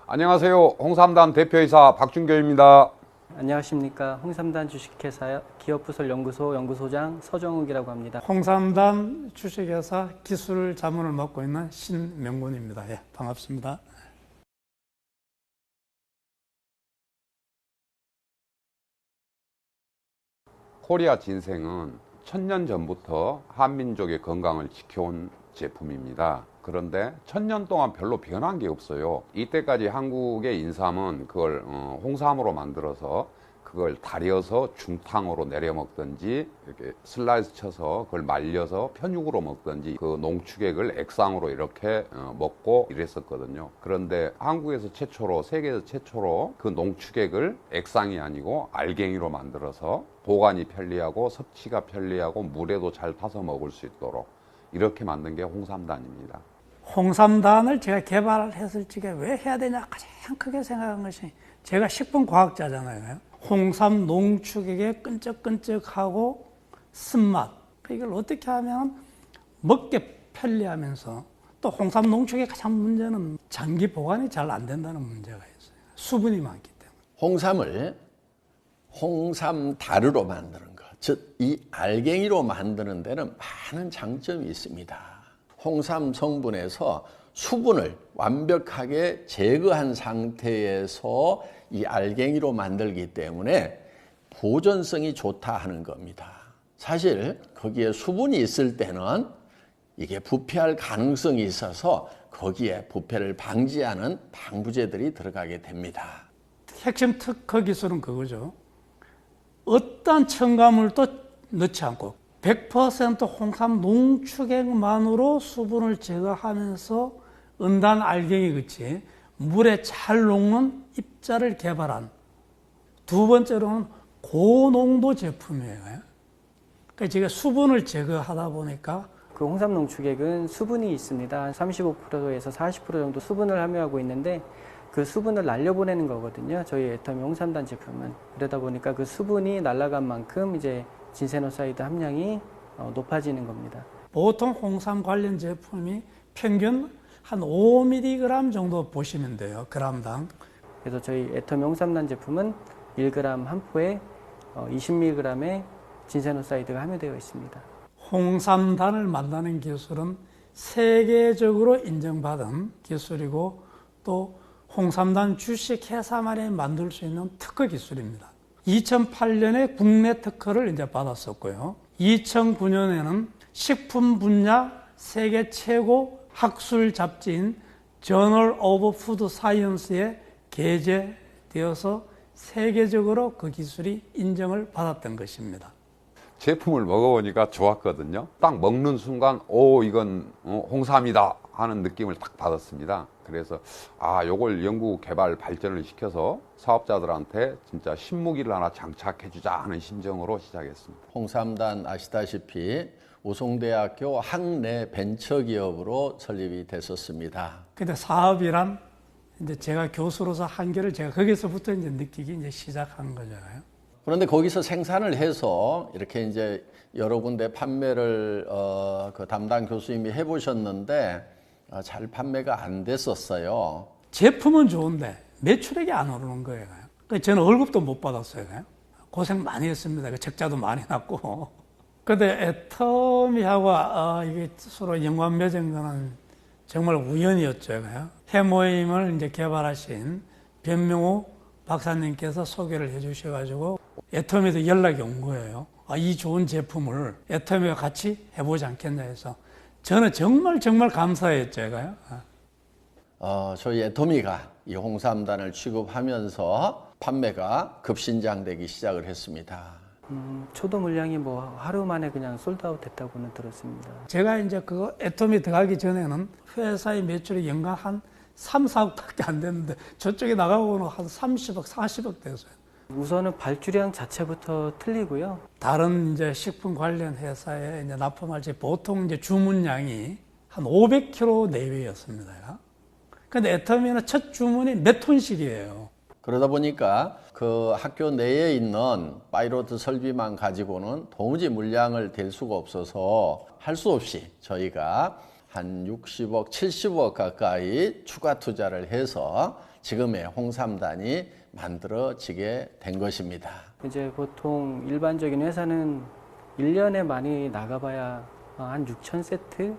안녕하세요. 홍삼단 대표이사 박준교입니다. 안녕하십니까. 홍삼단 주식회사 기업부설 연구소 연구소장 서정욱이라고 합니다. 홍삼단 주식회사 기술 자문을 맡고 있는 신명군입니다. 예, 반갑습니다. 코리아 진생은 1000년 전부터 한민족의 건강을 지켜온 제품입니다. 그런데 1000년 동안 별로 변한 게 없어요. 이때까지 한국의 인삼은 그걸 홍삼으로 만들어서 그걸 달여서 중탕으로 내려 먹든지 이렇게 슬라이스 쳐서 그걸 말려서 편육으로 먹든지 그 농축액을 액상으로 이렇게 먹고 이랬었거든요. 그런데 한국에서 최초로, 세계에서 최초로 그 농축액을 액상이 아니고 알갱이로 만들어서 보관이 편리하고 섭취가 편리하고 물에도 잘 타서 먹을 수 있도록 이렇게 만든 게 홍삼단입니다. 홍삼단을 제가 개발했을 적에 왜 해야 되냐 가장 크게 생각한 것이, 제가 식품과학자잖아요. 홍삼 농축액의 끈적끈적하고 쓴맛, 이걸 어떻게 하면 먹기 편리하면서, 또 홍삼 농축액의 가장 문제는 장기 보관이 잘 안 된다는 문제가 있어요. 수분이 많기 때문에. 홍삼을 홍삼다르로 만드는 것, 즉 이 알갱이로 만드는 데는 많은 장점이 있습니다. 홍삼 성분에서 수분을 완벽하게 제거한 상태에서 이 알갱이로 만들기 때문에 보존성이 좋다 하는 겁니다. 사실 거기에 수분이 있을 때는 이게 부패할 가능성이 있어서 거기에 부패를 방지하는 방부제들이 들어가게 됩니다. 핵심 특허 기술은 그거죠. 어떤 첨가물도 넣지 않고 100% 홍삼 농축액만으로 수분을 제거하면서 은단 알갱이 같이 물에 잘 녹는 입자를 개발한, 두 번째로는 고농도 제품이에요. 그러니까 제가 수분을 제거하다 보니까, 그 홍삼 농축액은 수분이 있습니다. 한 35%에서 40% 정도 수분을 함유하고 있는데 그 수분을 날려보내는 거거든요. 저희 애터미 홍삼단 제품은. 그러다 보니까 그 수분이 날아간 만큼 이제 진세노사이드 함량이 높아지는 겁니다. 보통 홍삼 관련 제품이 평균 한 5mg 정도 보시면 돼요. 그람당. 그래서 저희 애터미 홍삼단 제품은 1g 한 포에 20mg의 진세노사이드가 함유되어 있습니다. 홍삼단을 만드는 기술은 세계적으로 인정받은 기술이고, 또 홍삼단 주식회사만이 만들 수 있는 특허 기술입니다. 2008년에 국내 특허를 이제 받았었고요. 2009년에는 식품 분야 세계 최고 학술 잡지인 저널 오브 푸드 사이언스에 게재되어서 세계적으로 그 기술이 인정을 받았던 것입니다. 제품을 먹어보니까 좋았거든요. 딱 먹는 순간 이건 홍삼이다 하는 느낌을 딱 받았습니다. 그래서 요걸 연구 개발 발전을 시켜서 사업자들한테 진짜 신무기를 하나 장착해주자 하는 심정으로 시작했습니다. 홍삼단 아시다시피 우송대학교 학내 벤처기업으로 설립이 됐었습니다. 근데 사업이란, 이제 제가 교수로서 한계를 제가 거기서부터 이제 느끼기 이제 시작한 거잖아요. 그런데 거기서 생산을 해서 이렇게 이제 여러 군데 판매를 그 담당 교수님이 해보셨는데 잘 판매가 안 됐었어요. 제품은 좋은데 매출액이 안 오르는 거예요. 그러니까 저는 월급도 못 받았어요. 고생 많이 했습니다. 적자도 많이 났고. 근데 애터미하고 이게 서로 연관 맺은 거는 정말 우연이었죠. 해모임을 이제 개발하신 변명호 박사님께서 소개를 해주셔가지고 애터미도 연락이 온 거예요. 이 좋은 제품을 애터미와 같이 해보지 않겠냐 해서 저는 정말 감사했죠. 저희 애터미가 이 홍삼단을 취급하면서 판매가 급신장되기 시작을 했습니다. 초도 물량이 하루 만에 그냥 솔드아웃 됐다고는 들었습니다. 제가 이제 그거 애터미 들어가기 전에는 회사의 매출이 연간 한 3, 4억밖에 안 됐는데 저쪽에 나가고는 한 30억, 40억 됐어요. 우선은 발주량 자체부터 틀리고요. 다른 이제 식품 관련 회사에 이제 납품할 때 보통 이제 주문량이 한 500kg 내외였습니다. 근데 애터미는 첫 주문이 몇 톤씩이에요. 그러다 보니까 그 학교 내에 있는 파이로트 설비만 가지고는 도무지 물량을 댈 수가 없어서 할 수 없이 저희가 한 60억, 70억 가까이 추가 투자를 해서 지금의 홍삼단이 만들어지게 된 것입니다. 이제 보통 일반적인 회사는 1년에 많이 나가봐야 한 6천 세트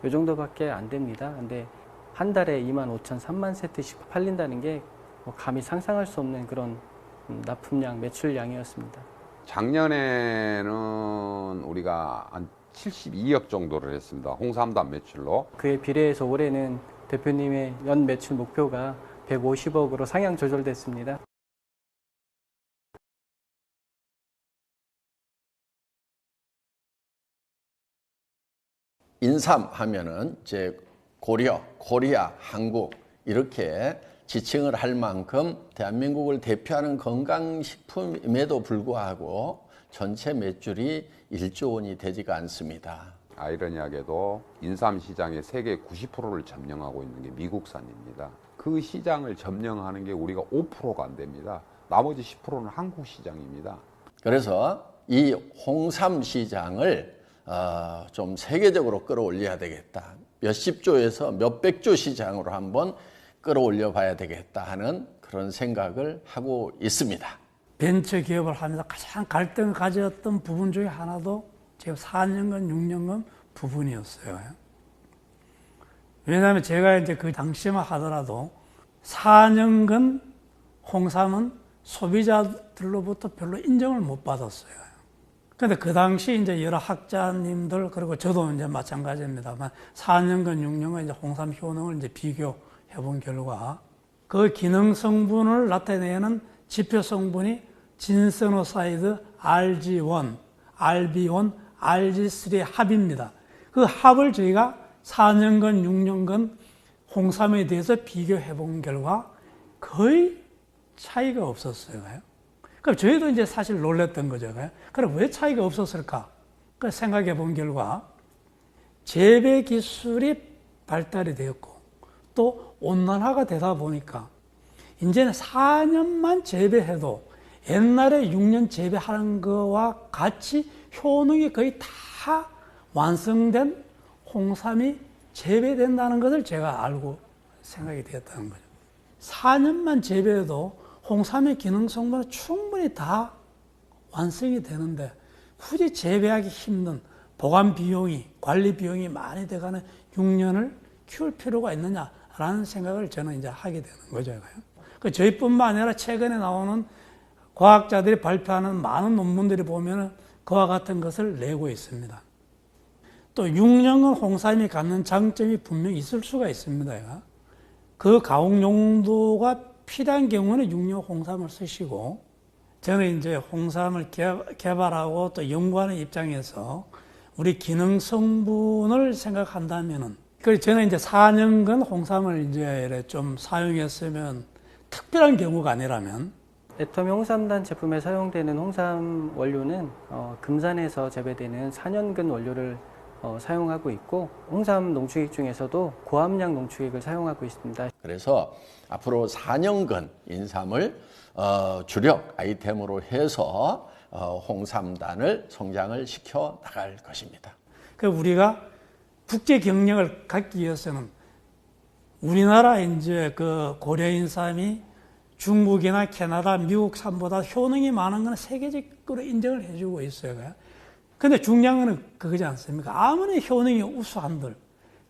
이 정도밖에 안 됩니다. 근데 한 달에 2만 5천, 3만 세트씩 팔린다는 게 감히 상상할 수 없는 그런 납품량, 매출량이었습니다. 작년에는 우리가 한 72억 정도를 했습니다. 홍삼단 매출로. 그에 비례해서 올해는 대표님의 연 매출 목표가 150억으로 상향 조절됐습니다. 인삼 하면은 이제 코리아, 한국 이렇게 지칭을 할 만큼 대한민국을 대표하는 건강식품임에도 불구하고 전체 매출이 1조 원이 되지가 않습니다. 아이러니하게도 인삼 시장의 세계 90%를 점령하고 있는 게 미국산입니다. 그 시장을 점령하는 게 우리가 5%가 안 됩니다. 나머지 10%는 한국 시장입니다. 그래서 이 홍삼 시장을 좀 세계적으로 끌어올려야 되겠다. 몇십 조에서 몇백 조 시장으로 한번 끌어올려 봐야 되겠다 하는 그런 생각을 하고 있습니다. 벤처 기업을 하면서 가장 갈등을 가졌던 부분 중에 하나도 제가 4년간, 6년간 부분이었어요. 왜냐하면 제가 이제 그 당시만 하더라도 4년간 홍삼은 소비자들로부터 별로 인정을 못 받았어요. 근데 그 당시 이제 여러 학자님들, 그리고 저도 이제 마찬가지입니다만 4년간, 6년간 이제 홍삼 효능을 이제 비교해 본 결과 그 기능 성분을 나타내는 지표 성분이 진세노사이드 RG1, RB1, RG3의 합입니다. 그 합을 저희가 4년간, 6년간 홍삼에 대해서 비교해 본 결과 거의 차이가 없었어요. 그럼 저희도 이제 사실 놀랬던 거죠. 그럼 왜 차이가 없었을까? 생각해 본 결과 재배 기술이 발달이 되었고 또 온난화가 되다 보니까 이제는 4년만 재배해도 옛날에 6년 재배하는 거와 같이 효능이 거의 다 완성된 홍삼이 재배된다는 것을 제가 알고 생각이 되었다는 거죠. 4년만 재배해도 홍삼의 기능 성분은 충분히 다 완성이 되는데 굳이 재배하기 힘든 보관 비용이, 관리 비용이 많이 돼가는 6년을 키울 필요가 있느냐라는 생각을 저는 이제 하게 되는 거죠. 저희뿐만 아니라 최근에 나오는 과학자들이 발표하는 많은 논문들이 보면은 그와 같은 것을 내고 있습니다. 또 6년간 홍삼이 갖는 장점이 분명히 있을 수가 있습니다. 그 가공 용도가 필요한 경우는 6년 홍삼을 쓰시고, 저는 이제 홍삼을 개발하고 또 연구하는 입장에서 우리 기능 성분을 생각한다면은, 그래서 저는 이제 4년간 홍삼을 이제 좀 사용했으면 특별한 경우가 아니라면, 애터미 홍삼단 제품에 사용되는 홍삼 원료는 금산에서 재배되는 4년근 원료를 사용하고 있고, 홍삼 농축액 중에서도 고함량 농축액을 사용하고 있습니다. 그래서 앞으로 4년간 인삼을 주력 아이템으로 해서 홍삼단을 성장을 시켜 나갈 것입니다. 우리가 국제 경력을 갖기 위해서는 우리나라 이제 그 고려 인삼이 중국이나 캐나다, 미국산보다 효능이 많은 건 세계적으로 인정을 해주고 있어요. 근데 중요한 건 그거지 않습니까? 아무리 효능이 우수한들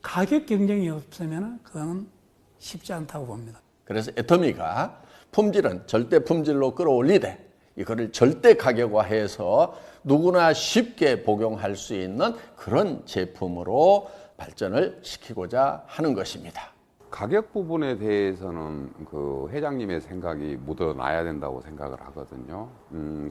가격 경쟁이 없으면 그거는 쉽지 않다고 봅니다. 그래서 애터미가 품질은 절대 품질로 끌어올리되 이거를 절대 가격화해서 누구나 쉽게 복용할 수 있는 그런 제품으로 발전을 시키고자 하는 것입니다. 가격 부분에 대해서는 그 회장님의 생각이 묻어나야 된다고 생각을 하거든요.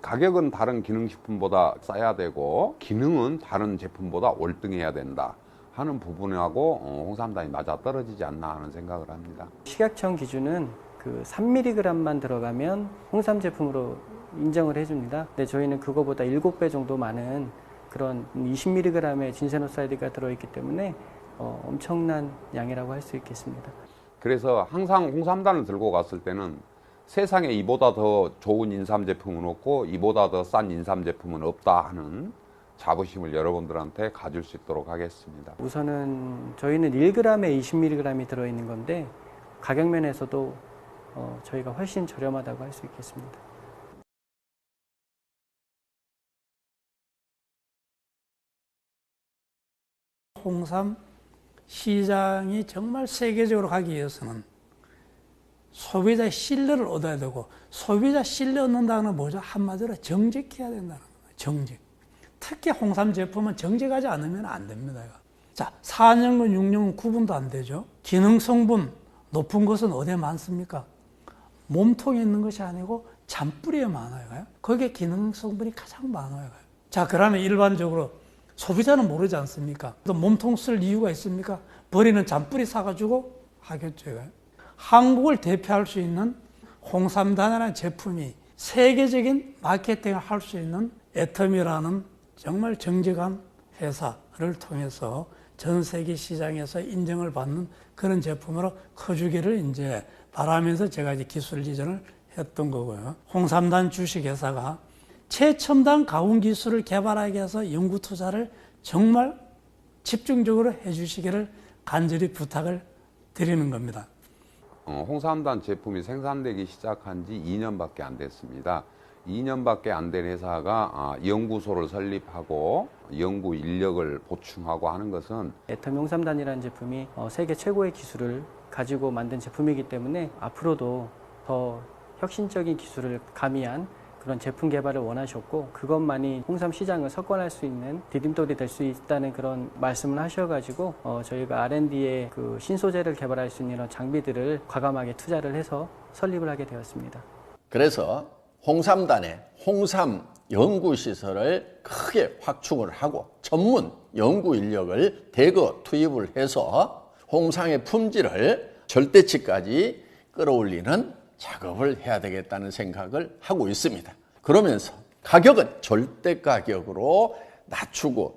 가격은 다른 기능식품보다 싸야 되고 기능은 다른 제품보다 월등해야 된다 하는 부분하고 홍삼단이 맞아 떨어지지 않나 하는 생각을 합니다. 식약청 기준은 그 3mg만 들어가면 홍삼 제품으로 인정을 해줍니다. 근데 저희는 그거보다 7배 정도 많은 그런 20mg의 진세노사이드가 들어있기 때문에 엄청난 양이라고 할 수 있겠습니다. 그래서 항상 홍삼단을 들고 갔을 때는 세상에 이보다 더 좋은 인삼 제품은 없고 이보다 더 싼 인삼 제품은 없다 하는 자부심을 여러분들한테 가질 수 있도록 하겠습니다. 우선은 저희는 1g에 20mg이 들어있는 건데 가격 면에서도 저희가 훨씬 저렴하다고 할 수 있겠습니다. 홍삼 시장이 정말 세계적으로 가기 위해서는 소비자의 신뢰를 얻어야 되고, 소비자 신뢰 얻는다는 건 뭐죠? 한마디로 정직해야 된다는 거예요. 정직. 특히 홍삼 제품은 정직하지 않으면 안 됩니다. 자, 4년근, 6년근 구분도 안 되죠. 기능 성분 높은 것은 어디에 많습니까? 몸통에 있는 것이 아니고 잔뿌리에 많아요. 거기에 기능 성분이 가장 많아요. 자, 그러면 일반적으로 소비자는 모르지 않습니까? 또 몸통 쓸 이유가 있습니까? 버리는 잔뿌리 사가지고 하겠죠. 한국을 대표할 수 있는 홍삼단이라는 제품이 세계적인 마케팅을 할 수 있는 애터미라는 정말 정직한 회사를 통해서 전 세계 시장에서 인정을 받는 그런 제품으로 커주기를 이제 바라면서 제가 이제 기술 이전을 했던 거고요. 홍삼단 주식회사가 최첨단 가공 기술을 개발하기 위해서 연구 투자를 정말 집중적으로 해주시기를 간절히 부탁을 드리는 겁니다. 홍삼단 제품이 생산되기 시작한 지 2년밖에 안 됐습니다. 2년밖에 안 된 회사가 연구소를 설립하고 연구 인력을 보충하고 하는 것은 애터미 홍삼단이라는 제품이 세계 최고의 기술을 가지고 만든 제품이기 때문에 앞으로도 더 혁신적인 기술을 가미한 그런 제품 개발을 원하셨고, 그것만이 홍삼 시장을 석권할 수 있는 디딤돌이 될 수 있다는 그런 말씀을 하셔가지고 저희가 R&D에 그 신소재를 개발할 수 있는 이런 장비들을 과감하게 투자를 해서 설립을 하게 되었습니다. 그래서 홍삼단에 홍삼 연구시설을 크게 확충을 하고 전문 연구 인력을 대거 투입을 해서 홍삼의 품질을 절대치까지 끌어올리는 작업을 해야 되겠다는 생각을 하고 있습니다. 그러면서 가격은 절대 가격으로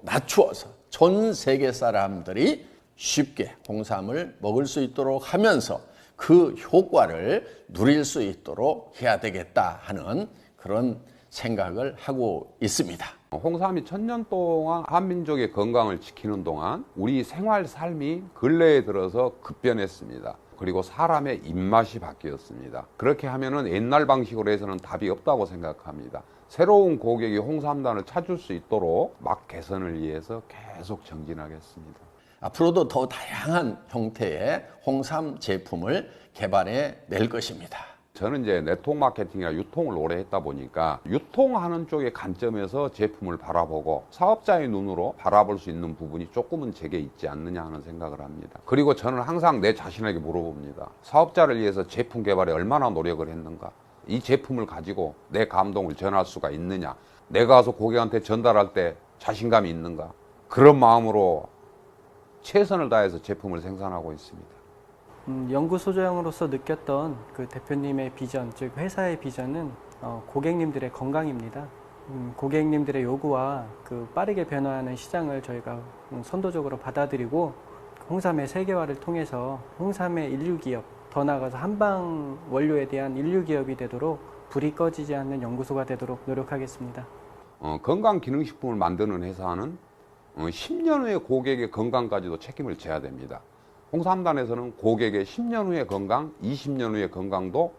낮추어서 전 세계 사람들이 쉽게 홍삼을 먹을 수 있도록 하면서 그 효과를 누릴 수 있도록 해야 되겠다 하는 그런 생각을 하고 있습니다. 홍삼이 1000년 동안 한민족의 건강을 지키는 동안 우리 생활 삶이 근래에 들어서 급변했습니다. 그리고 사람의 입맛이 바뀌었습니다. 그렇게 하면은 옛날 방식으로 해서는 답이 없다고 생각합니다. 새로운 고객이 홍삼단을 찾을 수 있도록 맛 개선을 위해서 계속 정진하겠습니다. 앞으로도 더 다양한 형태의 홍삼 제품을 개발해 낼 것입니다. 저는 이제 네트워크 마케팅이나 유통을 오래 했다 보니까 유통하는 쪽의 관점에서 제품을 바라보고 사업자의 눈으로 바라볼 수 있는 부분이 조금은 제게 있지 않느냐 하는 생각을 합니다. 그리고 저는 항상 내 자신에게 물어봅니다. 사업자를 위해서 제품 개발에 얼마나 노력을 했는가? 이 제품을 가지고 내 감동을 전할 수가 있느냐? 내가 가서 고객한테 전달할 때 자신감이 있는가? 그런 마음으로 최선을 다해서 제품을 생산하고 있습니다. 연구소장으로서 느꼈던 그 대표님의 비전, 즉 회사의 비전은 고객님들의 건강입니다. 고객님들의 요구와 그 빠르게 변화하는 시장을 저희가 선도적으로 받아들이고 홍삼의 세계화를 통해서 홍삼의 인류기업, 더 나아가서 한방 원료에 대한 인류기업이 되도록 불이 꺼지지 않는 연구소가 되도록 노력하겠습니다. 건강기능식품을 만드는 회사는 10년 후의 고객의 건강까지도 책임을 져야 됩니다. 홍삼단에서는 고객의 10년 후의 건강, 20년 후의 건강도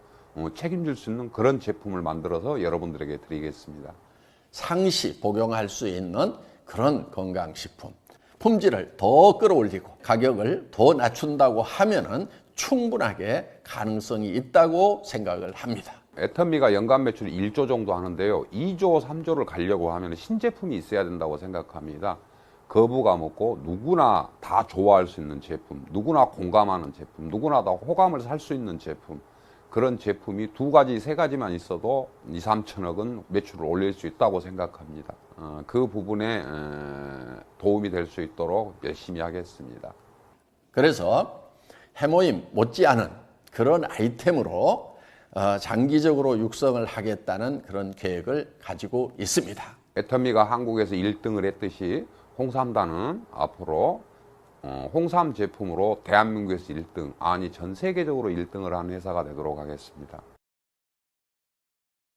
책임질 수 있는 그런 제품을 만들어서 여러분들에게 드리겠습니다. 상시 복용할 수 있는 그런 건강식품. 품질을 더 끌어올리고 가격을 더 낮춘다고 하면은 충분하게 가능성이 있다고 생각을 합니다. 애터미가 연간 매출 1조 정도 하는데요. 2조, 3조를 가려고 하면 신제품이 있어야 된다고 생각합니다. 거부감 없고 누구나 다 좋아할 수 있는 제품, 누구나 공감하는 제품, 누구나 다 호감을 살 수 있는 제품, 그런 제품이 2가지, 3가지만 있어도 2, 3천억은 매출을 올릴 수 있다고 생각합니다. 그 부분에 도움이 될 수 있도록 열심히 하겠습니다. 그래서 해모임 못지않은 그런 아이템으로 장기적으로 육성을 하겠다는 그런 계획을 가지고 있습니다. 애터미가 한국에서 1등을 했듯이 홍삼단은 앞으로 홍삼 제품으로 대한민국에서 1등, 아니 전 세계적으로 1등을 하는 회사가 되도록 하겠습니다.